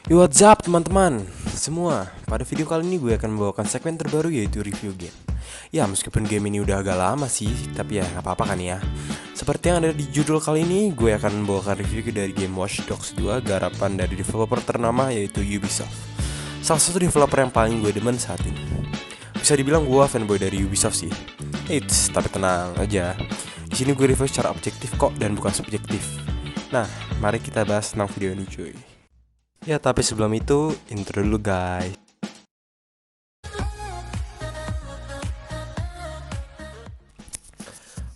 Yo, what's up teman-teman semua. Pada video kali ini gue akan membawakan segmen terbaru yaitu review game. Ya, meskipun game ini udah agak lama sih, tapi ya gak apa-apa kan ya. Seperti yang ada di judul kali ini, gue akan membawakan review dari game Watch Dogs 2, garapan dari developer ternama yaitu Ubisoft. Salah satu developer yang paling gue demen saat ini. Bisa dibilang gue fanboy dari Ubisoft sih. Eits, tapi tenang aja. Di sini gue review secara objektif kok dan bukan subjektif. Nah, mari kita bahas tentang video ini cuy. Ya, tapi sebelum itu, intro dulu guys.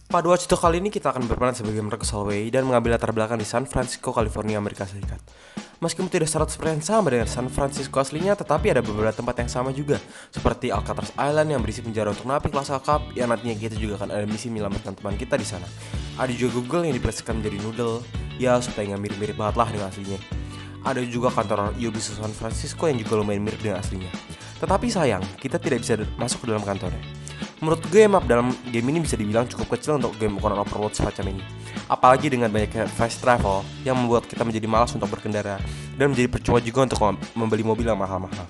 Pada Watch Dogs kali ini kita akan berperan sebagai Marcus Holloway dan mengambil latar belakang di San Francisco, California, Amerika Serikat. Meskipun tidak 100% sama dengan San Francisco aslinya, tetapi ada beberapa tempat yang sama juga, seperti Alcatraz Island yang berisi penjara untuk napi kelas kakap, yang nantinya kita juga akan ada misi menyelamatkan teman kita di sana. Ada juga Google yang diplesetkan menjadi noodle, ya supaya nggak mirip-mirip banget lah dengan aslinya. Ada juga kantor Ubisoft San Francisco yang juga lumayan mirip dengan aslinya. Tetapi sayang, kita tidak bisa masuk ke dalam kantornya. Menurut gue, map dalam game ini bisa dibilang cukup kecil untuk game ukuran open world semacam ini. Apalagi dengan banyaknya fast travel yang membuat kita menjadi malas untuk berkendara dan menjadi percuma juga untuk membeli mobil yang mahal-mahal.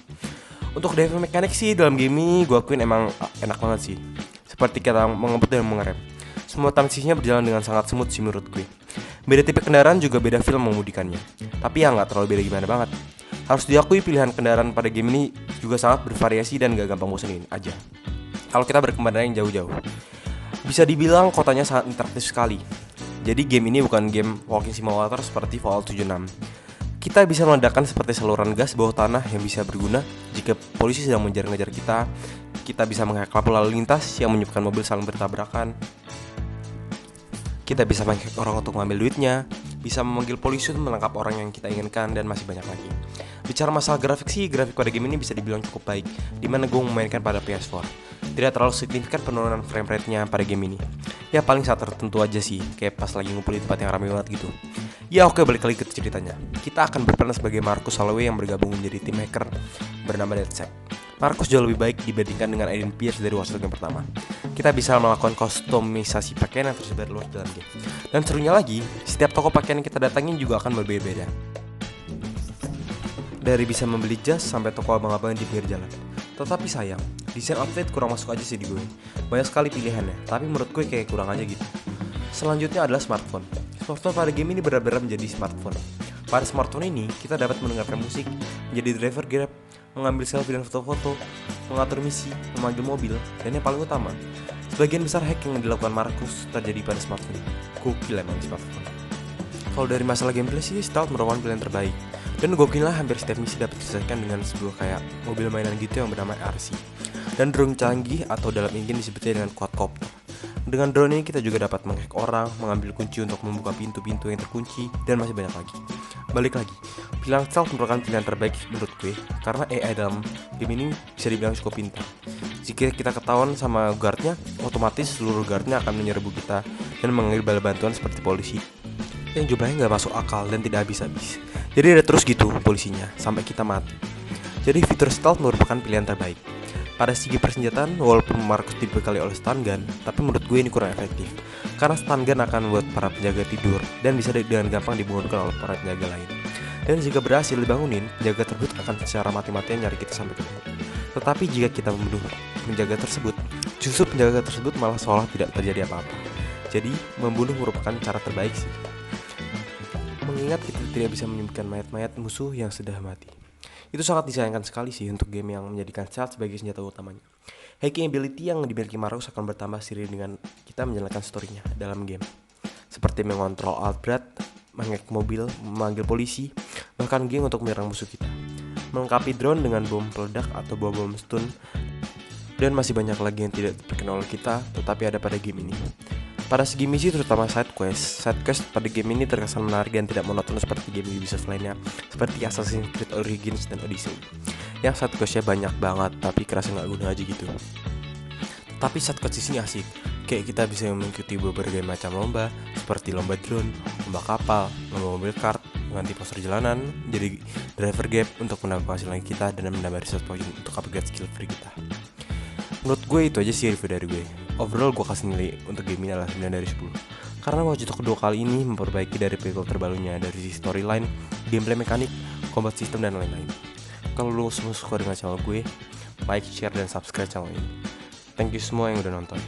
Untuk driver mechanic sih dalam game ini gue akuin emang enak banget sih. Seperti kita mengebut dan mengerem. Semua transisinya berjalan dengan sangat smooth sih menurut gue. Beda tipe kendaraan juga beda feel memudikannya. Tapi ya nggak terlalu beda gimana banget. Harus diakui pilihan kendaraan pada game ini juga sangat bervariasi dan gak gampang bosenin aja. Kalau kita berkendara yang jauh-jauh, bisa dibilang kotanya sangat interaktif sekali. Jadi game ini bukan game walking simulator seperti Fallout 76. Kita bisa meledakkan seperti saluran gas bawah tanah yang bisa berguna jika polisi sedang mengejar-ngejar kita. Kita bisa menghack lampu lalu lintas yang menyebabkan mobil saling bertabrakan. Kita bisa menghack orang untuk mengambil duitnya, bisa memanggil polisi untuk menangkap orang yang kita inginkan, dan masih banyak lagi. Bicara masalah grafik sih, grafik pada game ini bisa dibilang cukup baik, dimana gue memainkan pada PS4. Tidak terlalu signifikan penurunan frame rate-nya pada game ini. Ya paling saat tertentu aja sih, kayak pas lagi ngumpul di tempat yang ramai banget gitu. Ya oke, balik lagi ke ceritanya. Kita akan berperan sebagai Marcus Holloway yang bergabung menjadi tim hacker bernama DeadSec. Marcus jauh lebih baik dibandingkan dengan Aiden Pierce dari Watch Dogs yang pertama. Kita bisa melakukan kustomisasi pakaian yang tersebar luas dalam game. Dan serunya lagi, setiap toko pakaian yang kita datangin juga akan berbeda-beda. Dari bisa membeli jas sampai toko abang-abang di pinggir jalan. Tetapi sayang, desain outfit kurang masuk aja sih di gue. Banyak sekali pilihannya, tapi menurut gue kayak kurang aja gitu. Selanjutnya adalah smartphone. Smartphone pada game ini benar-benar menjadi smartphone. Pada smartphone ini, kita dapat mendengarkan musik, menjadi driver Grab, mengambil selfie dan foto-foto, mengatur misi, memanggil mobil, dan yang paling utama, sebagian besar hack yang dilakukan Marcus terjadi pada smartphone. Gokil emang di smartphone. Kalau dari masalah gameplay sih, stealth merupakan pilihan terbaik. Dan gokil lah hampir setiap misi dapat diselesaikan dengan sebuah kayak mobil mainan gitu yang bernama RC. Dan drone canggih atau dalam Inggris disebutnya dengan quadcopter. Dengan drone ini kita juga dapat menghack orang, mengambil kunci untuk membuka pintu-pintu yang terkunci, dan masih banyak lagi. Balik lagi, pilihan stealth merupakan pilihan terbaik menurut gue, karena AI dalam game ini bisa dibilang cukup pintar. Jika kita ketahuan sama guardnya, otomatis seluruh guardnya akan menyerbu kita dan mengambil bala bantuan seperti polisi yang jumlahnya gak masuk akal dan tidak habis-habis. Jadi ada terus gitu polisinya, sampai kita mati. Jadi fitur stealth merupakan pilihan terbaik. Pada segi persenjataan, walaupun Marcus dibekali oleh stun gun, tapi menurut gue ini kurang efektif. Karena stun gun akan membuat para penjaga tidur, dan bisa dengan gampang dibangunkan oleh para penjaga lain. Dan jika berhasil dibangunin, penjaga tersebut akan secara mati-matian nyari kita sampai ketemu. Tetapi jika kita membunuh penjaga tersebut, justru penjaga tersebut malah seolah tidak terjadi apa-apa. Jadi, membunuh merupakan cara terbaik sih. Mengingat kita tidak bisa menyembuhkan mayat-mayat musuh yang sudah mati. Itu sangat disayangkan sekali sih untuk game yang menjadikan stealth sebagai senjata utamanya. Hacking ability yang dimiliki Marcus akan bertambah seiring dengan kita menjalankan story-nya dalam game. Seperti mengontrol Albert, menghack mobil, memanggil polisi, bahkan geng untuk menyerang musuh kita. Melengkapi drone dengan bom peledak atau bom stun, dan masih banyak lagi yang tidak diperkenal oleh kita, tetapi ada pada game ini. Pada segi misi terutama side quest pada game ini terkesan menarik dan tidak monoton seperti game Ubisoft lainnya, seperti Assassin's Creed Origins dan Odyssey. Yang side questnya banyak banget, tapi kerasa nggak guna aja gitu. Tapi side quest di sini asik, kayak kita bisa mengikuti berbagai macam lomba, seperti lomba drone, lomba kapal, lomba mobil kart, mengganti pos perjalanan, jadi driver gap untuk menambah penghasilan kita dan menambah research point untuk upgrade skill free kita. Menurut gue itu aja sih review dari gue. Overall gue kasih nilai untuk game ini adalah 9 dari 10. Karena Watch Dogs kedua kali ini memperbaiki dari prequel terbarunya dari storyline, gameplay mekanik, combat system dan lain-lain. Kalau lu semua suka dengan channel gue, like, share, dan subscribe channel ini. Thank you semua yang udah nonton.